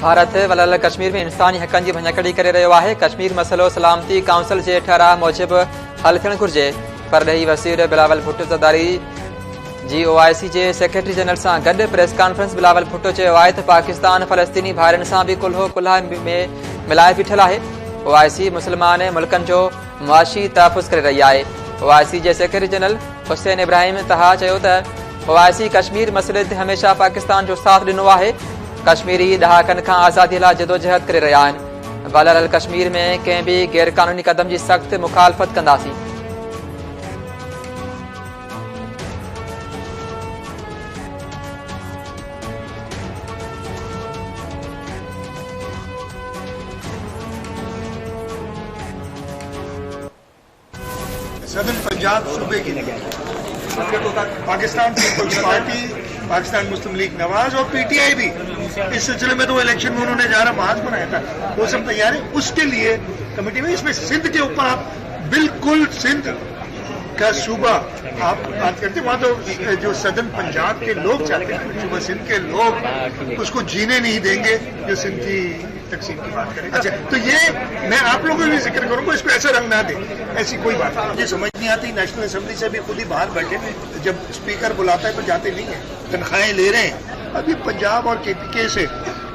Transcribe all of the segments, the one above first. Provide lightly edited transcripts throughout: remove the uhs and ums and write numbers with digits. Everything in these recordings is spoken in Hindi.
भारत वलल कश्मीर में इंसानी हक़नि जी भञकड़ी करे रहियो आहे। कश्मीर मसइलो सलामती काउंसिल जे ठहराउ मूजिबि हल थियणु घुरिजे। परॾेही वज़ीर बिलावल भुट्टो ज़रदारी जी OIC जे सेक्रेटरी जनरल सां गॾु प्रेस कॉन्फ्रेंस बिलावल भुट्टो चयो आहे त पाकिस्तान फ़लस्तीनी भाइरनि सां बि कुल्हो कुल्हा में मिलाए बीठल आहे। OIC मुस्लमान मुल्कनि जो मुआशी तहफ़ुज़ करे रही आहे। OIC जे सेक्रेटरी जनरल हुसैन इब्राहिम तहा चयो त OIC कश्मीर मसइले ते हमेशा पाकिस्तान जो साथ ॾिनो आहे। कश्मीरी ॾहाकनि खां आज़ादी लाइ जदोजहद करे रहिया आहिनि। वलल कश्मीर में कंहिं बि गैर क़ानूनी क़दम जी सख़्त मुखालफ़त कंदासीं। सदन पंजाब सूबे की पाकिस्तान पीपल्स पार्टी, पाकिस्तान मुस्लिम लीग नवाज और PTI भी इस सिलसिले में तो इलेक्शन में उन्होंने जहाँ मार्च बनाया था वो सब तैयार है। उसके लिए कमेटी में इसमें सिंध के ऊपर आप बिल्कुल सिंध का सूबा आप बात करते हैं, वहाँ तो जो सदन पंजाब के लोग चाहते हैं सूबा सिंध के लोग उसको जीने नहीं देंगे जो सिंध की तकसीम की बात करें। अच्छा, तो ये मैं आप लोगों को भी जिक्र करूंगा, इसको ऐसा रंग ना दे, ऐसी कोई बात नहीं। मुझे समझ नहीं आती, नेशनल असेंबली से भी खुद ही बाहर बैठे हैं, जब स्पीकर बुलाता है तो जाते नहीं है, तनख्वाहें ले रहे हैं। अभी पंजाब और KPK से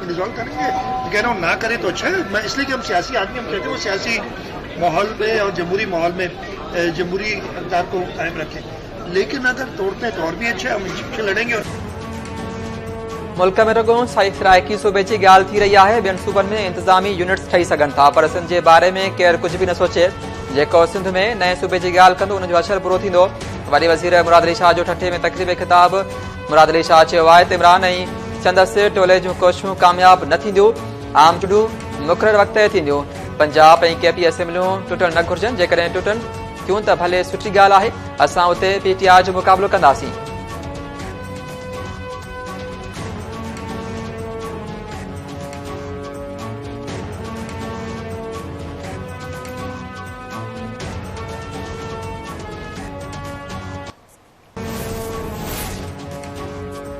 रिजॉल्व करेंगे, कह रहा हूँ ना करे तो अच्छा है। मैं इसलिए कि हम सियासी आदमी, हम कहते हैं वो सियासी माहौल में और जमहूरी माहौल में जमहूरी अक़दार को कायम रखें, लेकिन अगर तोड़ते हैं तो और भी अच्छा है, हम इनसे लड़ेंगे। मुल्क में रुगो सराइकी सूबे की ॻाल्हि थी रही है। ॿियनि सूबनि में इंतज़ामी यूनिट्स ठही सघनि था, पर सिंध जे बारे में केरु कुझु बि न सोचे। जेको सिंध में नए सूबे की ॻाल्हि कंदो उनजो असर पूरो थींदो। वॾे वज़ीर मुराद अली शाह जो ठठे में तक़रीब ख़िताब मुराद अली शाह चयो आहे त इमरान ऐं संदसि टोले जूं कोशिशूं कामयाब न थींदियूं, आम चूंडूं मुक़ररु वक़्त ते थींदियूं। पंजाब ऐं KP असेंबलियूं टुटणु न घुरिजनि, जेकॾहिं टुटनि थियूं त भले सुठी ॻाल्हि आहे, असां उते PTI जो मुक़ाबिलो कंदासीं।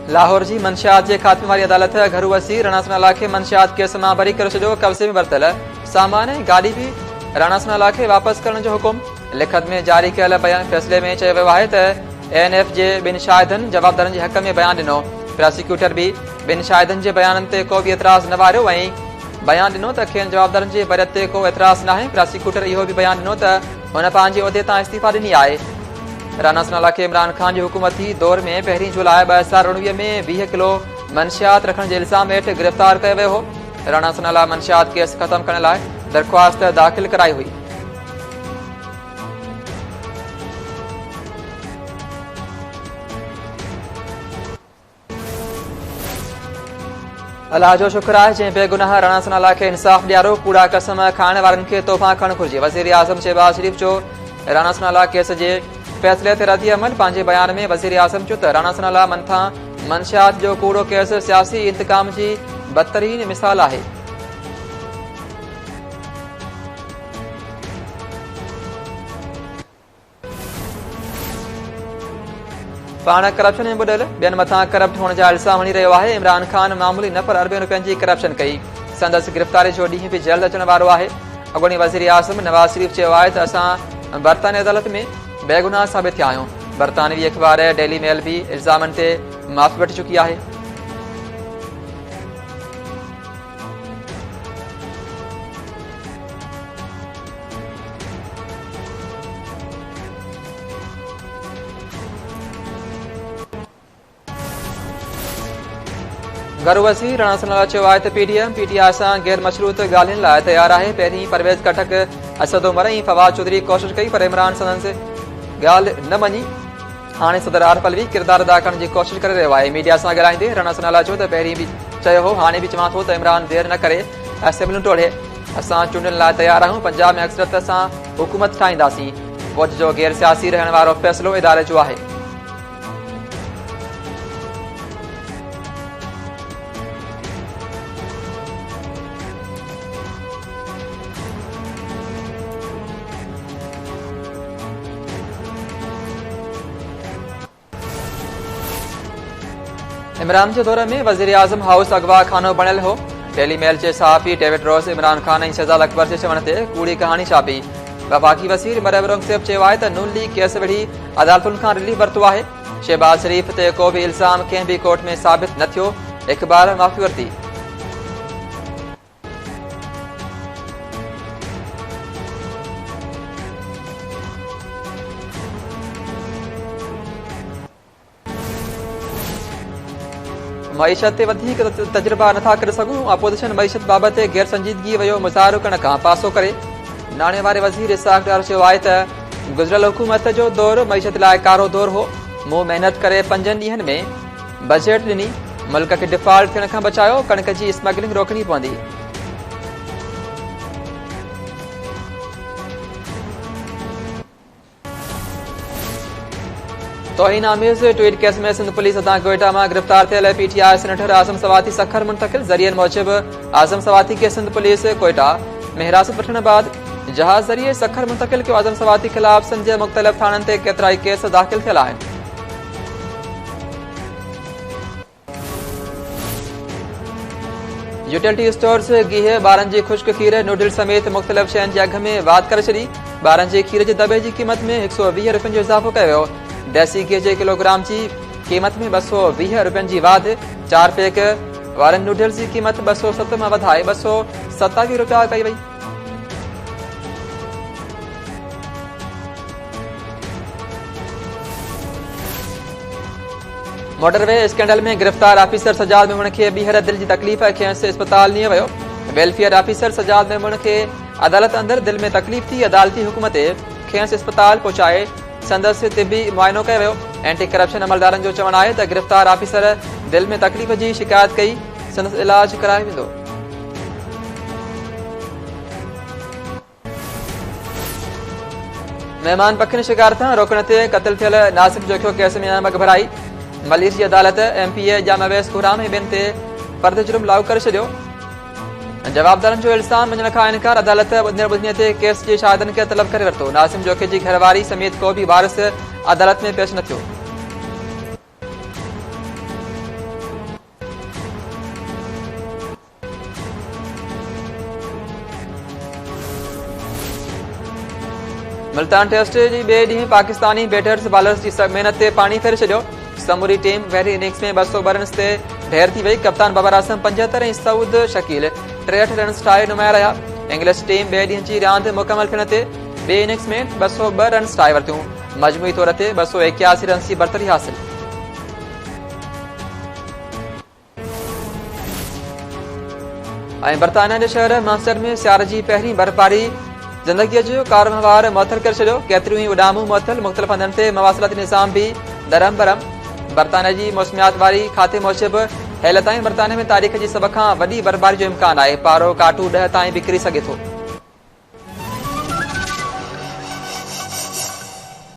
लाहौर जी मंशियात जे ख़ात्मे वारी अदालत घरू वसी राणा सनाला खे मंशियात केस मां बरी करे छॾियो। कब्ज़े में वरितल सामान ऐं गाॾी बि राणा सनाला खे वापसि करण जो हुकुम। लिखत में जारी कयल फ़ैसिले में चयो वियो आहे त ANF जे ॿिनि शाहिदनि जवाबदारनि जे हक़ में बयानु ॾिनो। प्रोसिक्यूटर बि ॿिनि शाहिदनि जे बयाननि ते को बि एतिराज़ न वारियो ऐं बयानु ॾिनो त खेनि जवाबदारनि जे बरियत ते को एतिराज़ न आहे। प्रोसिक्यूटर इहो बि बयानु ॾिनो त हुन पंहिंजे उहिदे तां इस्तीफ़ा ॾिनी आहे। राणा सनाला खे इमरान खान जी हुकूमती दौर में 1 जुलाई 2019 में 20 किलो मंशियात रखण जे इल्ज़ाम हेठि गिरफ़्तार कयो वियो हो। राणा सनाला मंशियात केस ख़त्म करण लाइ दरख़्वास्त दाख़िल कराई हुई। अल्लाह जो शुक्र आहे जंहिं बेगुनाह राणा सनाला खे इंसाफ़ ॾियारो। कूड़ा कसम खाइण वारनि खे तोहफ़ा खणणु घुरिजे। वज़ीर आज़म शहबाज शरीफ़ जो राणा सनाला केस जे फ़ैसिले ते रद्द अमल। पंहिंजे बयान में वज़ीर आज़म चयो त राणा सनाला मंथां मंशियात जो कूड़ो केस सियासी इंतकाम जी बदतरीन मिसाल आहे। पाण करप्शन में ॿुॾल ॿियनि मथां करप्ट हुअण जा इल्ज़ाम हणी रहियो आहे। इमरान खान मामूली न पर अरबनि रुपयनि जी करप्शन कई। संदसि गिरफ़्तारी जो ॾींहुं बि जल्द अचण वारो आहे। अॻूणी वज़ीर आज़म नवाज़ शरीफ़ चयो आहे त असां बरतानी अदालत में बेगुनाह साबित थिया आहियूं। बरतानवी अख़बार डेली मेल भी इल्ज़ामनि ते माफ़ी वठी चुकी आहे। घरू वसी राणा सनाला चयो आहे त PTI सां गैर मशरूत ॻाल्हियुनि लाइ तयारु आहे। पहिरीं परवेज़ कटक, असद उमर ऐं फवाद चौधरी कोशिशि कई पर इमरान संदसि ॻाल्हि न मञी। हाणे सदर आरिफ अलवी किरदारु अदा करण जी कोशिशि करे रहियो आहे। मीडिया सां ॻाल्हाईंदे राणा सनाला चयो त पहिरीं बि चयो हो, हाणे बि चवां थो त इमरान देरि न करे असेंबलियूं टोड़े। असां चूंडनि लाइ तयारु आहियूं। पंजाब में अक्सरत सां हुकूमत ठाहींदासीं। फ़ौज जो गैर सियासी रहण वारो फ़ैसिलो इदारे जो आहे। इमरान के दौर में वज़ीर आज़म हाउस अगवा खानो बणियल हो। डेली मेल जे सहाफ़ी डेविड रोस इमरान खान ऐं शहजाद अकबर जे चवण ते कूड़ी कहाणी छापी। वफ़ाक़ी वज़ीर मरियम औरंगज़ेब चयो आहे त नून लीग केस विढ़ी अदालतुनि खां रिलीफ वरितो आहे। शहबाज शरीफ़ ते को बि इल्ज़ाम कंहिं बि कोर्ट में साबित न थियो। इक़बाल माफ़ी वरिती। मईशत ते वधीक तजुर्बा नथा करे सघूं। अपोजिशन मईशत बाबति गैर संजीदगी वियो मुज़ाहिरो करण खां पासो करे नाणे वारे वज़ीर इसाक़ डार चयो आहे त गुज़िरियल हुकूमत जो दौर मईशत लाइ कारो दौर हो। मूं महिनत करे 5 ॾींहनि में बजट ॾिनी। मुल्क खे डिफॉल्ट थियण खां बचायो। कणक जी स्मगलिंग रोकणी पवंदी। तौहीन आमेज़ ट्वीट केस में सिंध पुलिस अदा कोयटा में गिरफ्तार थियल पीटीआई सेनेटर आज़म सवाती सखर मुंतकिल। ज़रियन मूजिब आज़म सवाती के सिंध पुलिस कोयटा में हिरासत वठण बाद जहाज ज़रिए सखर मुंतकिल कयो। आज़म सवाती खिलाफ सिंध जे मुख़्तलिफ़ थाननि ते केतिराई केस दाख़िल थियल आहिनि। यूटिलिटी स्टोर्स गिह ॿारनि जी खुश्क खीर नूडल्स समेत मुख़्तलिफ़ शयुनि जे अघ में वाध करे छॾी। ॿारनि जे खीर जे दॿे जी क़ीमत में 120 रुपयनि जो इज़ाफ़ो कयो वियो। देसी गिह जे किलोग्राम जी क़ीमत में 220 रुपयनि जी वाध। 4 पैक वारनि नूडल्स जी क़ीमत 207 मां वधाए 227 रुपया कई वई। मोटरवे स्कैंडल में गिरफ्तार ऑफिसर सजाद मेमण खे ॿीहर दिल जी तकलीफ़ खेसि इस्पताल नियो वियो। वेलफेयर ऑफिसर सजाद मेमण खे अदालत अंदर दिल में तकलीफ़ थी। अदालती हुकुम ते खेसि इस्पताल पहुचाए संदसि तिबी मुआइनो कयो वियो। एंटी करप्शन अमलदारनि जो चवणु आहे त गिरफ्तार ऑफिसर दिल में तकलीफ़ जी शिकायत कई। संदसि इलाज करायो वेंदो। महिमान पखियुनि शिकार खां रोकण ते क़त्ल थियल नासिक जोखियो केस में अहम घबराई। मलीर जी अदालत MPA जाम अवैस खुराम ऐं ॿियनि ते फ़र्द जुर्म लागू करे छॾियो। जवाबदारनि जो इल्ज़ाम मञण खां इनकार। अदालत ॿुधणीअ ते केस जे शाहिदनि खे तलब करे वरितो। नासिम जोखे जी घरवारी समेत को बि वारिस अदालत में पेश न थियो। मुल्तान टेस्ट जी ॿिए ॾींहुं पाकिस्तानी बैटर्स बॉलर्स जी महिनत ते पाणी फेरे छॾियो। समूरी टीम पहिरीं इनिंग्स में 200 रन्स ते ढेर थी वई। कप्तान बाबर आज़म 75 ऐं सऊद शकील 63 रन्स ठाहे नुमाया रहिया। इंग्लिश टीम ॿिए ॾींहं जी रांदि मुकमल थियण ते ॿिए इनिंग्स में 202 रन्स ठाहे वरितियूं। मजमूई तौर ते 281 रन्स जी बरतरी हासिल। ऐं बर्तानिया जे शहर मास्टर में सियार जी पहिरीं बर्फ़बारी ज़िंदगीअ जो कारवंवार मुअतल करे छॾियो। केतिरियूं ई उॾामूं मुअतल। मुख़्तलिफ़ हंधनि ते मवासिलाती निज़ाम बि दरम बरम। बर्तानिया जी मौसमियात वारी खाते मूजिबि हेल ताईं बर्तानिया में तारीख़ जी सभ खां वॾी बर्फ़बारी जो इम्कान आहे। पारो काटू 10 ताईं बिकिरी सघे थो।